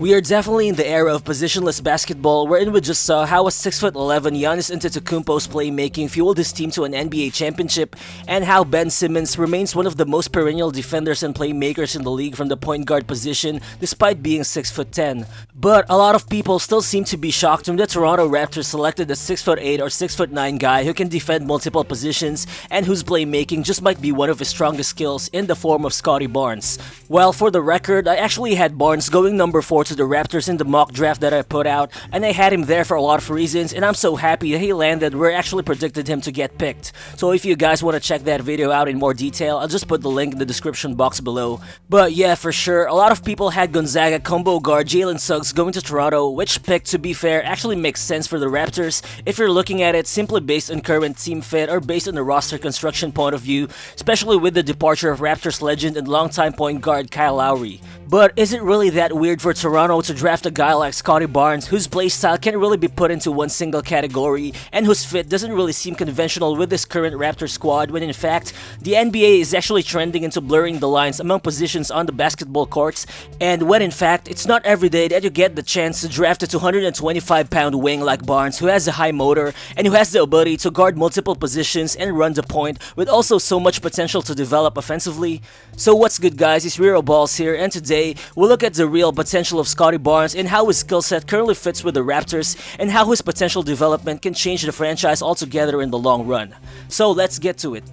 We are definitely in the era of positionless basketball, wherein we just saw how a 6'11" Giannis Antetokounmpo's playmaking fueled his team to an NBA championship, and how Ben Simmons remains one of the most perennial defenders and playmakers in the league from the point guard position, despite being 6'10". But a lot of people still seem to be shocked when the Toronto Raptors selected a 6'8" or 6'9" guy who can defend multiple positions and whose playmaking just might be one of his strongest skills in the form of Scottie Barnes. Well, for the record, I actually had Barnes going number 4 to the Raptors in the mock draft that I put out, and I had him there for a lot of reasons, and I'm so happy that he landed where I actually predicted him to get picked. So if you guys want to check that video out in more detail, I'll just put the link in the description box below. But yeah, for sure, a lot of people had Gonzaga combo guard Jalen Suggs going to Toronto, which pick, to be fair, actually makes sense for the Raptors if you're looking at it simply based on current team fit or based on the roster construction point of view, especially with the departure of Raptors legend and longtime point guard Kyle Lowry. But is it really that weird for Toronto to draft a guy like Scottie Barnes, whose playstyle can't really be put into one single category, and whose fit doesn't really seem conventional with this current Raptors squad, when in fact, the NBA is actually trending into blurring the lines among positions on the basketball courts, and when in fact, it's not every day that you get the chance to draft a 225-pound wing like Barnes, who has a high motor, and who has the ability to guard multiple positions and run the point, with also so much potential to develop offensively. So what's good, guys? It's Real Balls here, and today, we'll look at the real potential of Scottie Barnes and how his skill set currently fits with the Raptors, and how his potential development can change the franchise altogether in the long run. So let's get to it.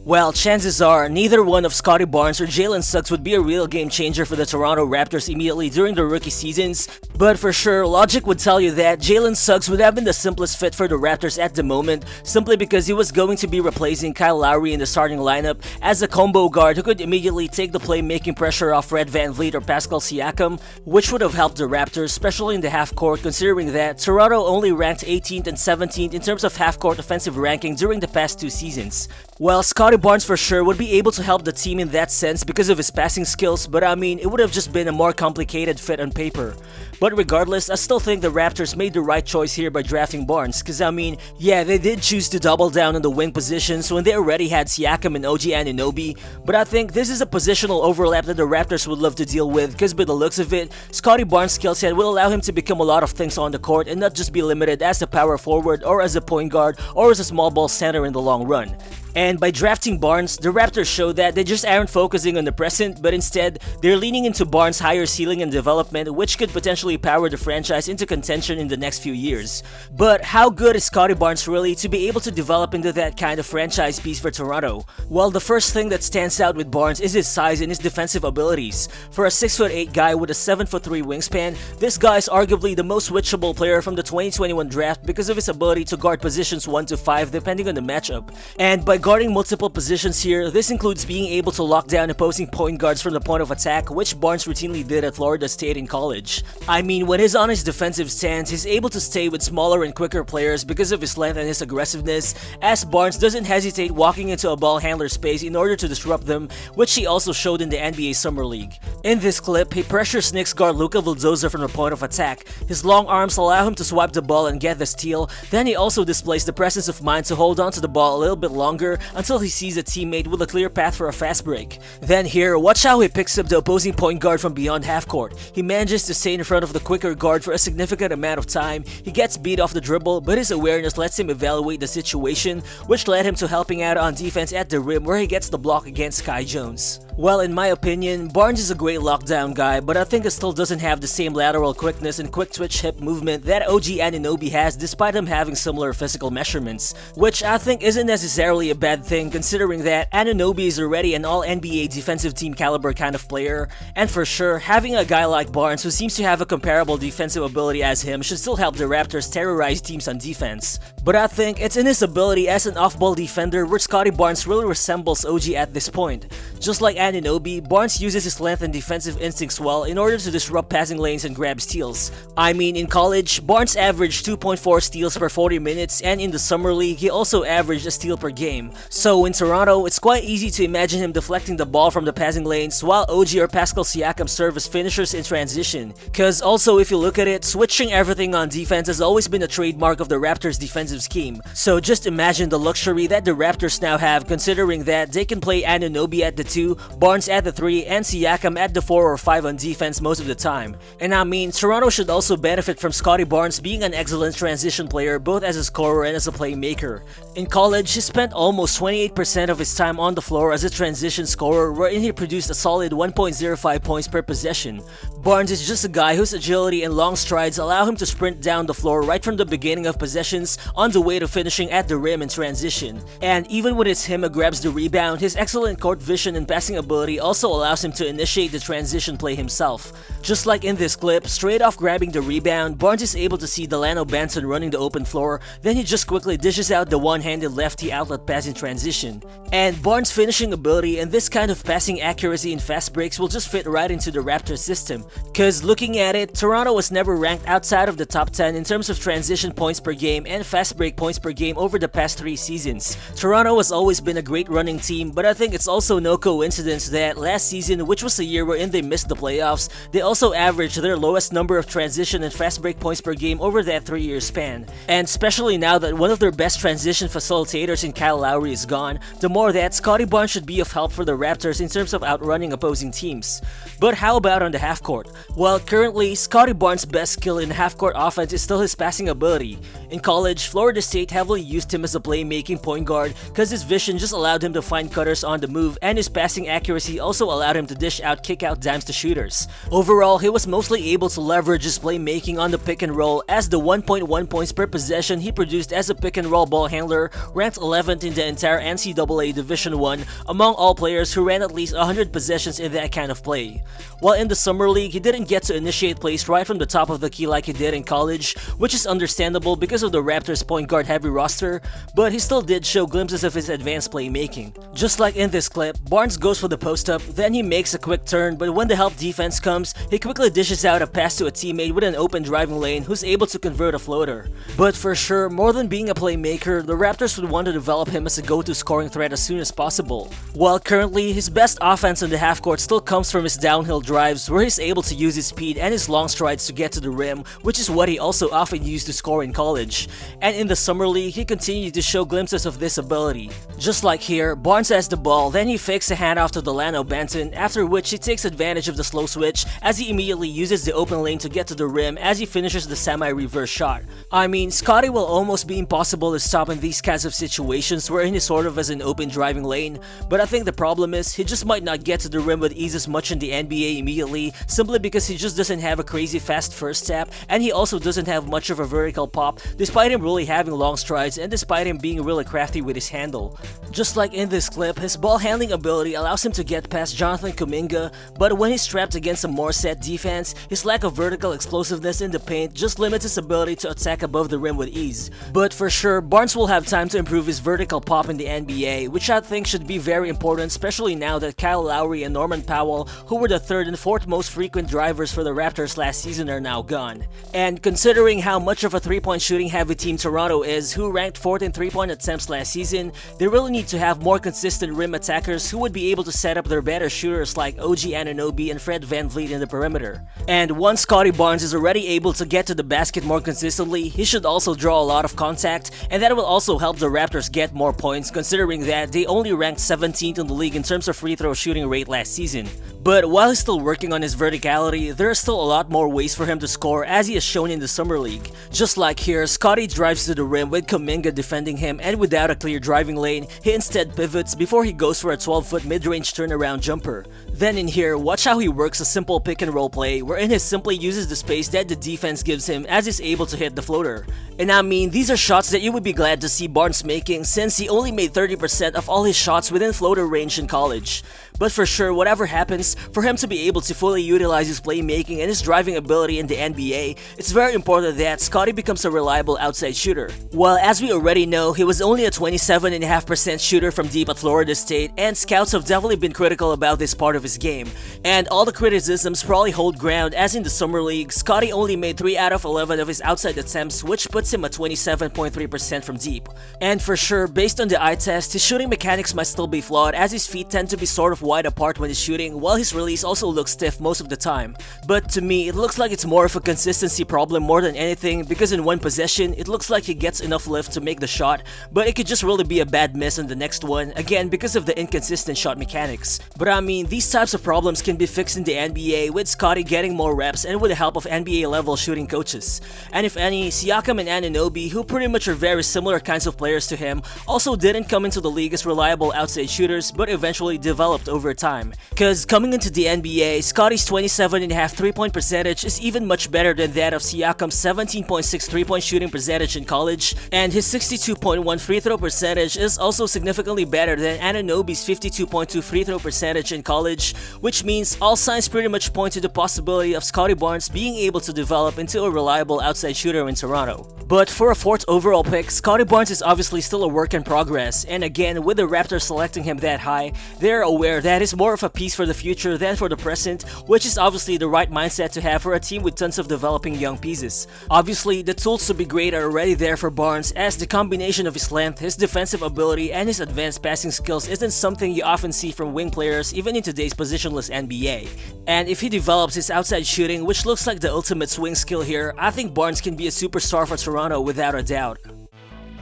Well, chances are, neither one of Scottie Barnes or Jalen Suggs would be a real game changer for the Toronto Raptors immediately during their rookie seasons, but for sure, logic would tell you that Jalen Suggs would have been the simplest fit for the Raptors at the moment, simply because he was going to be replacing Kyle Lowry in the starting lineup as a combo guard who could immediately take the playmaking pressure off Fred VanVleet or Pascal Siakam, which would have helped the Raptors, especially in the half-court, considering that Toronto only ranked 18th and 17th in terms of half-court offensive ranking during the past 2 seasons. Well, Scottie Barnes for sure would be able to help the team in that sense because of his passing skills, but I mean, it would have just been a more complicated fit on paper. But regardless, I still think the Raptors made the right choice here by drafting Barnes, cause I mean, yeah, they did choose to double down on the wing positions when they already had Siakam and OG Anunoby, but I think this is a positional overlap that the Raptors would love to deal with, cause by the looks of it, Scottie Barnes' skill set will allow him to become a lot of things on the court and not just be limited as a power forward or as a point guard or as a small ball center in the long run. And by drafting Barnes, the Raptors show that they just aren't focusing on the present, but instead, they're leaning into Barnes' higher ceiling and development, which could potentially power the franchise into contention in the next few years. But how good is Scottie Barnes really to be able to develop into that kind of franchise piece for Toronto? Well, the first thing that stands out with Barnes is his size and his defensive abilities. For a 6'8" guy with a 7'3" wingspan, this guy is arguably the most switchable player from the 2021 draft because of his ability to guard positions 1 to 5 depending on the matchup. And by guarding multiple positions here, this includes being able to lock down opposing point guards from the point of attack, which Barnes routinely did at Florida State in college. I mean, when he's on his defensive stance, he's able to stay with smaller and quicker players because of his length and his aggressiveness, as Barnes doesn't hesitate walking into a ball handler space in order to disrupt them, which he also showed in the NBA Summer League. In this clip, he pressures Knicks guard Luka Vildoza from the point of attack. His long arms allow him to swipe the ball and get the steal, then he also displays the presence of mind to hold on to the ball a little bit longer until he sees a teammate with a clear path for a fast break. Then here, watch how he picks up the opposing point guard from beyond half court. He manages to stay in front of the quicker guard for a significant amount of time. He gets beat off the dribble, but his awareness lets him evaluate the situation, which led him to helping out on defense at the rim where he gets the block against Kai Jones. Well, in my opinion, Barnes is a great lockdown guy, but I think he still doesn't have the same lateral quickness and quick twitch hip movement that OG Anunoby has, despite him having similar physical measurements, which I think isn't necessarily a bad thing considering that Anunoby is already an all-NBA defensive team caliber kind of player, and for sure, having a guy like Barnes who seems to have a comparable defensive ability as him should still help the Raptors terrorize teams on defense. But I think it's in his ability as an off-ball defender where Scottie Barnes really resembles OG at this point. Just like Anunoby, Barnes uses his length and defensive instincts well in order to disrupt passing lanes and grab steals. I mean, in college, Barnes averaged 2.4 steals per 40 minutes, and in the Summer League, he also averaged a steal per game. game. So in Toronto, it's quite easy to imagine him deflecting the ball from the passing lanes while OG or Pascal Siakam serve as finishers in transition. Cause also if you look at it, switching everything on defense has always been a trademark of the Raptors' defensive scheme. So just imagine the luxury that the Raptors now have, considering that they can play Anunoby at the 2, Barnes at the 3, and Siakam at the 4 or 5 on defense most of the time. And I mean, Toronto should also benefit from Scottie Barnes being an excellent transition player both as a scorer and as a playmaker. In college, he spent almost 28% of his time on the floor as a transition scorer, wherein he produced a solid 1.05 points per possession. Barnes is just a guy whose agility and long strides allow him to sprint down the floor right from the beginning of possessions on the way to finishing at the rim in transition. And even when it's him who grabs the rebound, his excellent court vision and passing ability also allows him to initiate the transition play himself. Just like in this clip, straight off grabbing the rebound, Barnes is able to see Dalano Banton running the open floor, then he just quickly dishes out the one-handed lefty outlet pass in transition. And Barnes' finishing ability and this kind of passing accuracy in fast breaks will just fit right into the Raptors system. Cause looking at it, Toronto was never ranked outside of the top 10 in terms of transition points per game and fast break points per game over the past 3 seasons. Toronto has always been a great running team, but I think it's also no coincidence that last season, which was a year wherein they missed the playoffs, they also averaged their lowest number of transition and fast break points per game over that 3-year span. And especially now that one of their best transition facilitators in Kyle Lowry is gone, the more that Scottie Barnes should be of help for the Raptors in terms of outrunning opposing teams. But how about on the half court? Well, currently, Scottie Barnes' best skill in half-court offense is still his passing ability. In college, Florida State heavily used him as a playmaking point guard because his vision just allowed him to find cutters on the move, and his passing accuracy also allowed him to dish out kick-out dimes to shooters. Overall, he was mostly able to leverage his playmaking on the pick and roll, as the 1.1 points per possession he produced as a pick and roll ball handler ranked 11th in the entire NCAA Division I among all players who ran at least 100 possessions in that kind of play. While in the summer league, he didn't get to initiate plays right from the top of the key like he did in college, which is understandable because of the Raptors' point guard heavy roster, but he still did show glimpses of his advanced playmaking. Just like in this clip, Barnes goes for the post up, then he makes a quick turn, but when the help defense comes, he quickly dishes out a pass to a teammate with an open driving lane who's able to convert a floater. But for sure, more than being a playmaker, the Raptors would want to develop him as a go-to scoring threat as soon as possible. While currently, his best offense on the half court still comes from his downhill drives, where he's able to use his speed and his long strides to get to the rim, which is what he also often used to score in college. And in the summer league, he continued to show glimpses of this ability. Just like here, Barnes has the ball, then he fakes a handoff to Dalano Banton, after which he takes advantage of the slow switch as he immediately uses the open lane to get to the rim as he finishes the semi-reverse shot. I mean, Scottie will almost be impossible to stop in these kinds of situations wherein he sort of has an open driving lane, but I think the problem is he just might not get to the rim with ease as much in the NBA immediately, simply because he just doesn't have a crazy fast first step, and he also doesn't have much of a vertical pop despite him really having long strides and despite him being really crafty with his handle. Just like in this clip, his ball handling ability allows him to get past Jonathan Kuminga, but when he's trapped against a more set defense, his lack of vertical explosiveness in the paint just limits his ability to attack above the rim with ease. But for sure, Barnes will have time to improve his vertical pop in the NBA, which I think should be very important, especially now that Kyle Lowry and Norman Powell, who were the 3rd and 4th most frequent drivers for the Raptors last season, are now gone. And considering how much of a 3-point shooting heavy team Toronto is, who ranked 4th in 3-point attempts last season, they really need to have more consistent rim attackers who would be able to set up their better shooters like OG Anunoby and Fred VanVleet in the perimeter. And once Scottie Barnes is already able to get to the basket more consistently, he should also draw a lot of contact, and that will also help the Raptors get more points, considering that they only ranked 17th in the league in terms of free throw shooting rate last season. But while he's still working on his verticality, there are still a lot more ways for him to score, as he has shown in the summer league. Just like here, Scottie drives to the rim with Kuminga defending him, and without a clear driving lane, he instead pivots before he goes for a 12-foot mid-range turnaround jumper. Then in here, watch how he works a simple pick and roll play, wherein he simply uses the space that the defense gives him as he's able to hit the floater. And I mean, these are shots that you would be glad to see Barnes making, since he only made 30% of all his shots within floater range in college. But for sure, whatever happens, for him to be able to fully utilize his playmaking and his driving ability in the NBA, it's very important that Scottie becomes a reliable outside shooter. Well, as we already know, he was only a 27.5% shooter from deep at Florida State, and scouts have definitely been critical about this part of his game. And all the criticisms probably hold ground, as in the summer league, Scottie only made 3 out of 11 of his outside attempts, which puts him at 27.3% from deep. And for sure, based based on the eye test, his shooting mechanics might still be flawed as his feet tend to be sort of wide apart when he's shooting, while his release also looks stiff most of the time. But to me, it looks like it's more of a consistency problem more than anything, because in one possession, it looks like he gets enough lift to make the shot, but it could just really be a bad miss on the next one, again because of the inconsistent shot mechanics. But I mean, these types of problems can be fixed in the NBA with Scottie getting more reps and with the help of NBA level shooting coaches. And if any, Siakam and Anunoby, who pretty much are very similar kinds of players to him, also didn't come into the league as reliable outside shooters but eventually developed over time. Cause coming into the NBA, Scottie's 27.5 3-point percentage is even much better than that of Siakam's 17.6 3-point shooting percentage in college, and his 62.1 free throw percentage is also significantly better than Anunoby's 52.2 free throw percentage in college, which means all signs pretty much point to the possibility of Scottie Barnes being able to develop into a reliable outside shooter in Toronto. But for a 4th overall pick, Scottie Barnes is obviously still a work in progress, and again, with the Raptors selecting him that high, they're aware that he's more of a piece for the future than for the present, which is obviously the right mindset to have for a team with tons of developing young pieces. Obviously, the tools to be great are already there for Barnes, as the combination of his length, his defensive ability, and his advanced passing skills isn't something you often see from wing players even in today's positionless NBA. And if he develops his outside shooting, which looks like the ultimate swing skill here, I think Barnes can be a superstar for Toronto without a doubt.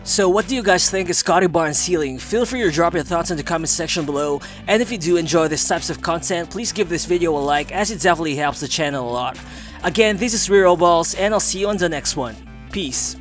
So what do you guys think is Scottie Barnes' ceiling? Feel free to drop your thoughts in the comment section below, and if you do enjoy this types of content, please give this video a like as it definitely helps the channel a lot. Again, this is Real Balls, and I'll see you on the next one. Peace.